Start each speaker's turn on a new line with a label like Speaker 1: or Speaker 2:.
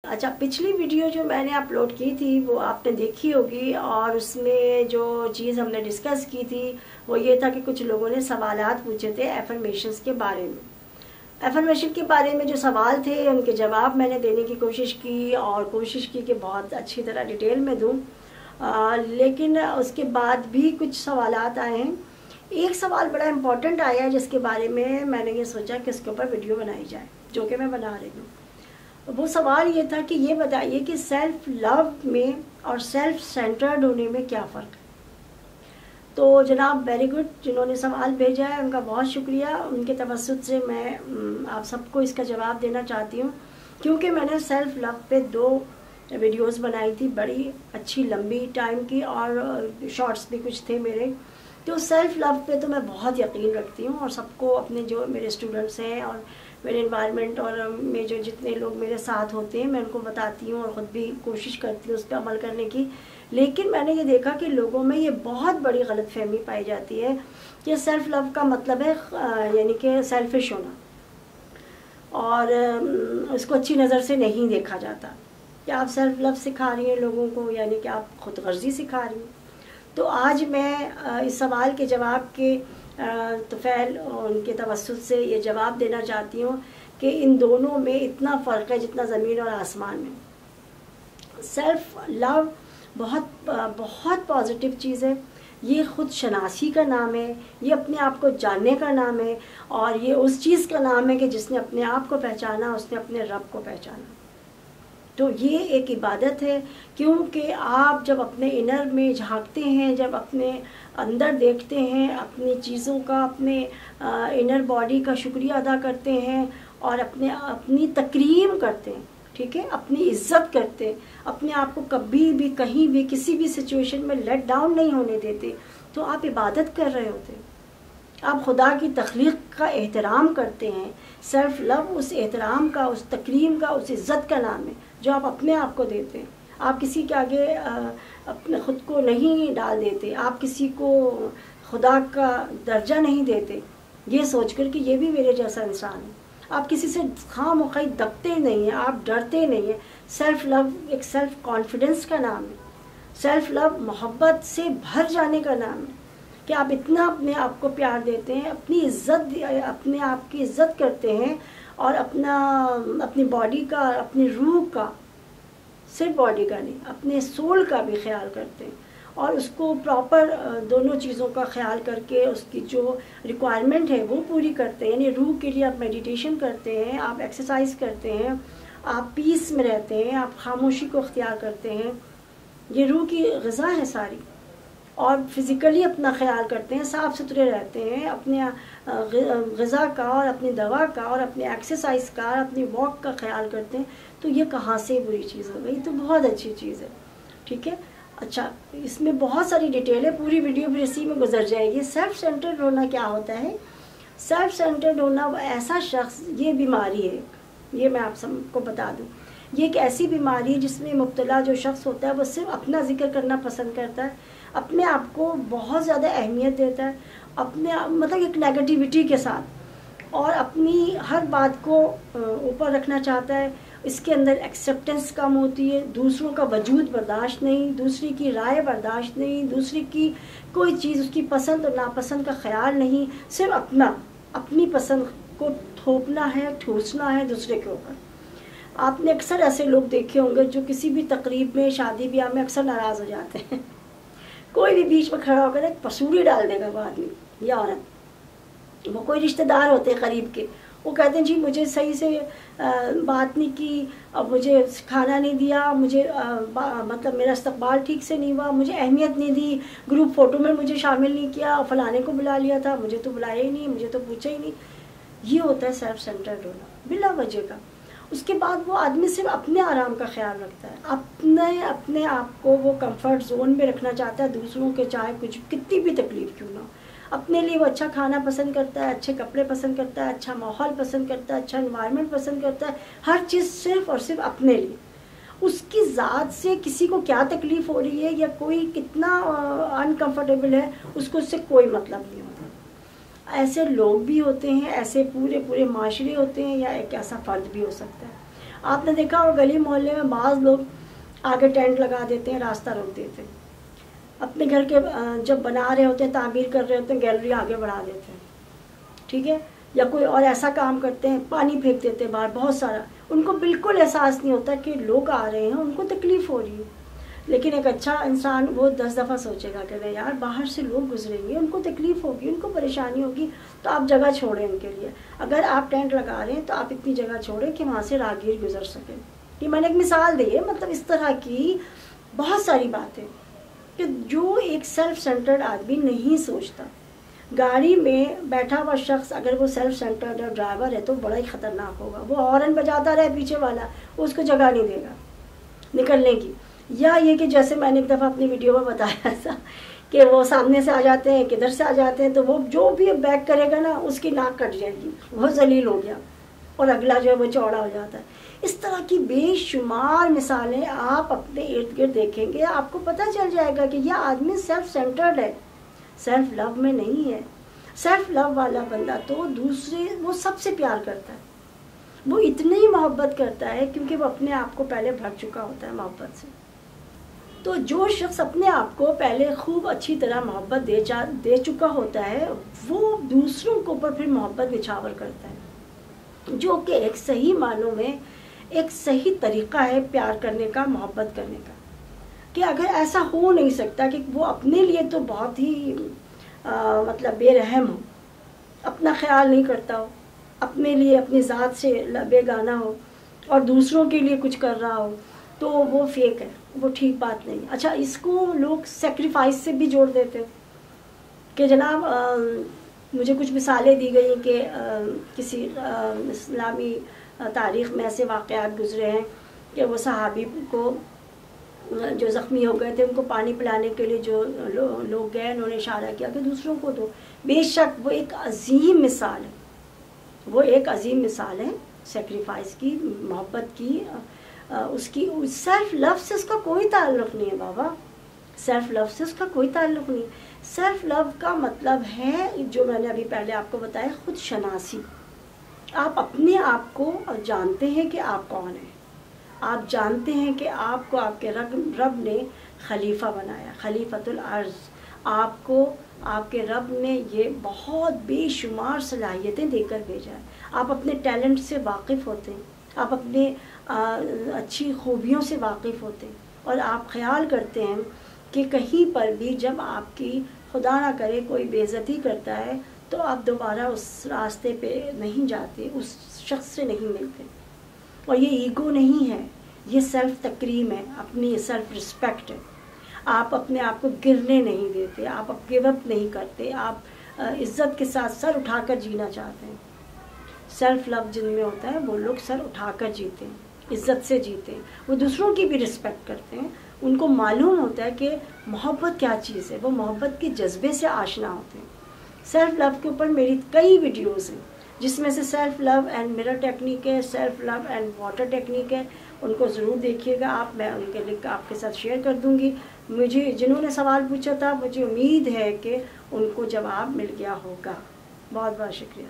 Speaker 1: اچھا، پچھلی ویڈیو جو میں نے اپلوڈ کی تھی وہ آپ نے دیکھی ہوگی، اور اس میں جو چیز ہم نے ڈسکس کی تھی وہ یہ تھا کہ کچھ لوگوں نے سوالات پوچھے تھے ایفرمیشنز کے بارے میں۔ ایفرمیشن کے بارے میں جو سوال تھے ان کے جواب میں نے دینے کی کوشش کی، اور کوشش کی کہ بہت اچھی طرح ڈیٹیل میں دوں، لیکن اس کے بعد بھی کچھ سوالات آئے ہیں۔ ایک سوال بڑا امپورٹنٹ آیا ہے جس کے بارے میں نے یہ سوچا کہ اس کے اوپر ویڈیو بنائی جائے، جو کہ میں بنا رہی ہوں۔ وہ سوال یہ تھا کہ یہ بتائیے کہ سیلف لو میں اور سیلف سینٹرڈ ہونے میں کیا فرق ہے۔ تو جناب ویری گڈ، جنہوں نے سوال بھیجا ہے ان کا بہت شکریہ۔ ان کے توسط سے میں آپ سب کو اس کا جواب دینا چاہتی ہوں، کیونکہ میں نے سیلف لو پہ 2 ویڈیوز بنائی تھی، بڑی اچھی لمبی ٹائم کی، اور شارٹس بھی کچھ تھے میرے۔ تو سیلف لو پہ تو میں بہت یقین رکھتی ہوں، اور سب کو اپنے جو میرے اسٹوڈنٹس ہیں اور میرے انوائرمنٹ اور میں جو جتنے لوگ میرے ساتھ ہوتے ہیں میں ان کو بتاتی ہوں، اور خود بھی کوشش کرتی ہوں اس پہ عمل کرنے کی۔ لیکن میں نے یہ دیکھا کہ لوگوں میں یہ بہت بڑی غلط فہمی پائی جاتی ہے کہ سیلف لو کا مطلب ہے یعنی کہ سیلفش ہونا، اور اس کو اچھی نظر سے نہیں دیکھا جاتا کہ آپ سیلف لو سکھا رہی ہیں لوگوں کو، یعنی کہ آپ خود غرضی سکھا رہی ہیں۔ تو آج میں اس سوال کے جواب کے طفیل ان کے توسط سے یہ جواب دینا چاہتی ہوں کہ ان دونوں میں اتنا فرق ہے جتنا زمین اور آسمان میں۔ سیلف لو بہت بہت پازیٹیو چیز ہے، یہ خود شناسی کا نام ہے، یہ اپنے آپ کو جاننے کا نام ہے، اور یہ اس چیز کا نام ہے کہ جس نے اپنے آپ کو پہچانا اس نے اپنے رب کو پہچانا۔ تو یہ ایک عبادت ہے، کیونکہ آپ جب اپنے انر میں جھانکتے ہیں، جب اپنے اندر دیکھتے ہیں، اپنی چیزوں کا، اپنے انر باڈی کا شکریہ ادا کرتے ہیں، اور اپنی تکریم کرتے ہیں، ٹھیک ہے، اپنی عزت کرتے ہیں، اپنے آپ کو کبھی بھی کہیں بھی کسی بھی سچویشن میں لیٹ ڈاؤن نہیں ہونے دیتے، تو آپ عبادت کر رہے ہوتے ہیں، آپ خدا کی تخلیق کا احترام کرتے ہیں۔ سیلف لو اس احترام کا، اس تکریم کا، اس عزت کا نام ہے جو آپ اپنے آپ کو دیتے ہیں۔ آپ کسی کے آگے اپنے خود کو نہیں ڈال دیتے، آپ کسی کو خدا کا درجہ نہیں دیتے یہ سوچ کر کہ یہ بھی میرے جیسا انسان ہے۔ آپ کسی سے خواہ مخواہ دبتے نہیں ہیں، آپ ڈرتے نہیں ہیں۔ سیلف لو ایک سیلف کانفیڈنس کا نام ہے، سیلف لو محبت سے بھر جانے کا نام ہے کہ آپ اتنا اپنے آپ کو پیار دیتے ہیں، اپنی عزت، اپنے آپ کی عزت کرتے ہیں، اور اپنی باڈی کا، اپنی روح کا، صرف باڈی کا نہیں، اپنے سول کا بھی خیال کرتے ہیں، اور اس کو پراپر دونوں چیزوں کا خیال کر کے اس کی جو ریکوائرمنٹ ہے وہ پوری کرتے ہیں۔ یعنی روح کے لیے آپ میڈیٹیشن کرتے ہیں، آپ ایکسرسائز کرتے ہیں، آپ پیس میں رہتے ہیں، آپ خاموشی کو اختیار کرتے ہیں، یہ روح کی غذا ہے ساری۔ اور فزیکلی اپنا خیال کرتے ہیں، صاف ستھرے رہتے ہیں، اپنے غذا کا اور اپنی دوا کا اور اپنے ایکسرسائز کا اور اپنی واک کا خیال کرتے ہیں، تو یہ کہاں سے بری چیز ہو گئی؟ تو بہت اچھی چیز ہے، ٹھیک ہے۔ اچھا، اس میں بہت ساری ڈیٹیل ہے، پوری ویڈیو بھی اسی میں گزر جائے گی۔ سیلف سینٹرڈ ہونا کیا ہوتا ہے؟ سیلف سینٹرڈ ہونا وہ ایسا شخص، یہ بیماری ہے، یہ میں آپ سب کو بتا دوں، یہ ایک ایسی بیماری ہے جس میں مبتلا جو شخص ہوتا ہے وہ صرف اپنا ذکر کرنا پسند کرتا ہے، اپنے آپ کو بہت زیادہ اہمیت دیتا ہے، اپنے مطلب ایک نیگیٹیوٹی کے ساتھ، اور اپنی ہر بات کو اوپر رکھنا چاہتا ہے۔ اس کے اندر ایکسیپٹنس کم ہوتی ہے، دوسروں کا وجود برداشت نہیں، دوسری کی رائے برداشت نہیں، دوسری کی کوئی چیز، اس کی پسند اور ناپسند کا خیال نہیں، صرف اپنی پسند کو تھوپنا ہے، ٹھوسنا ہے دوسرے کے اوپر۔ آپ نے اکثر ایسے لوگ دیکھے ہوں گے جو کسی بھی تقریب میں، شادی بیاہ میں اکثر ناراض ہو جاتے ہیں، کوئی بھی بیچ میں کھڑا ہو کر ایک پسوڑی ڈال دے گا وہ آدمی یا عورت، وہ کوئی رشتہ دار ہوتے ہیں قریب کے، وہ کہتے ہیں جی مجھے صحیح سے بات نہیں کی، اب مجھے کھانا نہیں دیا، مجھے مطلب میرا استقبال ٹھیک سے نہیں ہوا، مجھے اہمیت نہیں دی، گروپ فوٹو میں مجھے شامل نہیں کیا، فلانے کو بلا لیا تھا، مجھے تو بلایا ہی نہیں، مجھے تو پوچھا ہی نہیں۔ یہ ہوتا ہے سیلف سینٹرڈ ہونا بلا وجہ کا۔ اس کے بعد وہ آدمی صرف اپنے آرام کا خیال رکھتا ہے، اپنے آپ کو وہ کمفرٹ زون میں رکھنا چاہتا ہے، دوسروں کے چاہے کچھ کتنی بھی تکلیف کیوں نہ ہو۔ اپنے لیے وہ اچھا کھانا پسند کرتا ہے، اچھے کپڑے پسند کرتا ہے، اچھا ماحول پسند کرتا ہے، اچھا انوائرمنٹ پسند کرتا ہے، ہر چیز صرف اور صرف اپنے لیے۔ اس کی ذات سے کسی کو کیا تکلیف ہو رہی ہے یا کوئی کتنا انکمفرٹیبل ہے، اس کو اس سے کوئی مطلب نہیں ہوتا۔ ایسے لوگ بھی ہوتے ہیں، ایسے پورے معاشرے ہوتے ہیں، یا ایک ایسا فرد بھی ہو سکتا ہے۔ آپ نے دیکھا وہ گلی محلے میں بعض لوگ آگے ٹینٹ لگا دیتے ہیں، راستہ روک دیتے ہیں، اپنے گھر کے جب بنا رہے ہوتے ہیں، تعمیر کر رہے ہوتے ہیں، گیلری آگے بڑھا دیتے ہیں، ٹھیک ہے، یا کوئی اور ایسا کام کرتے ہیں، پانی پھینک دیتے ہیں باہر بہت سارا. ان کو بالکل احساس نہیں ہوتا کہ لوگ آ رہے ہیں، ان کو تکلیف ہو رہی ہے. لیکن ایک اچھا انسان وہ 10 دفعہ سوچے گا کہ نہیں یار باہر سے لوگ گزریں گے، ان کو تکلیف ہوگی، ان کو پریشانی ہوگی، تو آپ جگہ چھوڑیں ان کے لیے. اگر آپ ٹینٹ لگا رہے ہیں تو آپ اتنی جگہ چھوڑیں کہ وہاں سے راہگیر گزر سکیں. یہ میں نے ایک مثال دی ہے، مطلب اس طرح کی بہت ساری باتیں کہ جو ایک سیلف سینٹرڈ آدمی نہیں سوچتا. گاڑی میں بیٹھا ہوا شخص اگر وہ سیلف سینٹرڈ ڈرائیور ہے تو بڑا ہی خطرناک ہوگا. وہ ہارن بجاتا رہے پیچھے والا، اس کو جگہ نہیں دے گا نکلنے کی. یا یہ کہ جیسے میں نے ایک دفعہ اپنی ویڈیو میں بتایا تھا کہ وہ سامنے سے آ جاتے ہیں، کدھر سے آ جاتے ہیں، تو وہ جو بھی بیک کرے گا نا اس کی ناک کٹ جائے گی، وہ ذلیل ہو گیا، اور اگلا جو ہے وہ چوڑا ہو جاتا ہے. اس طرح کی بے شمار مثالیں آپ اپنے ارد گرد دیکھیں گے، آپ کو پتہ چل جائے گا کہ یہ آدمی سیلف سینٹرڈ ہے، سیلف لو میں نہیں ہے. سیلف لو والا بندہ تو دوسرے وہ سب سے پیار کرتا ہے، وہ اتنی محبت کرتا ہے کیونکہ وہ اپنے آپ کو پہلے بھر چکا ہوتا ہے محبت سے. تو جو شخص اپنے آپ کو پہلے خوب اچھی طرح محبت دے چکا ہوتا ہے وہ دوسروں کے اوپر پھر محبت نچھاور کرتا ہے، جو کہ ایک صحیح معنوں میں ایک صحیح طریقہ ہے پیار کرنے کا، محبت کرنے کا. کہ اگر ایسا ہو نہیں سکتا کہ وہ اپنے لیے تو بہت ہی مطلب بے رحم ہو، اپنا خیال نہیں کرتا ہو، اپنے لیے اپنی ذات سے بے گانا ہو اور دوسروں کے لیے کچھ کر رہا ہو، تو وہ فیک ہے، وہ ٹھیک بات نہیں. اچھا اس کو لوگ سیکریفائس سے بھی جوڑ دیتے کہ جناب مجھے کچھ مثالیں دی گئی کہ کسی اسلامی تاریخ میں ایسے واقعات گزرے ہیں کہ وہ صحابی کو جو زخمی ہو گئے تھے ان کو پانی پلانے کے لیے جو لوگ گئے انہوں نے اشارہ کیا کہ دوسروں کو دو. بے شک وہ ایک عظیم مثال ہے، وہ ایک عظیم مثال ہے سیکریفائس کی، محبت کی. اس کی سیلف لو سے اس کا کوئی تعلق نہیں ہے بابا، سیلف لو سے اس کا کوئی تعلق نہیں. سیلف لو کا مطلب ہے جو میں نے ابھی پہلے آپ کو بتایا، خود شناسی. آپ اپنے آپ کو جانتے ہیں کہ آپ کون ہیں، آپ جانتے ہیں کہ آپ کو آپ کے رب نے خلیفہ بنایا، خلیفۃ الارض. آپ کو آپ کے رب نے یہ بہت بے شمار صلاحیتیں دے کر بھیجا ہے. آپ اپنے ٹیلنٹ سے واقف ہوتے ہیں، آپ اپنے اچھی خوبیوں سے واقف ہوتے ہیں، اور آپ خیال کرتے ہیں کہ کہیں پر بھی جب آپ کی خدا نہ کرے کوئی بے عزتی کرتا ہے تو آپ دوبارہ اس راستے پہ نہیں جاتے، اس شخص سے نہیں ملتے. اور یہ ایگو نہیں ہے، یہ سیلف تکریم ہے، اپنی سیلف رسپیکٹ ہے. آپ اپنے آپ کو گرنے نہیں دیتے، آپ گیو اپ نہیں کرتے، آپ عزت کے ساتھ سر اٹھا کر جینا چاہتے ہیں. سیلف لو جن میں ہوتا ہے وہ لوگ سر اٹھا کر جیتے ہیں، عزت سے جیتے ہیں، وہ دوسروں کی بھی رسپیکٹ کرتے ہیں. ان کو معلوم ہوتا ہے کہ محبت کیا چیز ہے، وہ محبت کے جذبے سے آشنا ہوتے ہیں. سیلف لو کے اوپر میری کئی ویڈیوز ہیں جس میں سے self love and mirror technique ہے، self love and water technique ہے. ان کو ضرور دیکھیے گا آپ، میں ان کے لنک آپ کے ساتھ شیئر کر دوں گی. مجھے جنہوں نے سوال پوچھا تھا مجھے امید ہے کہ ان کو جواب مل گیا ہوگا. بہت بہت شکریہ.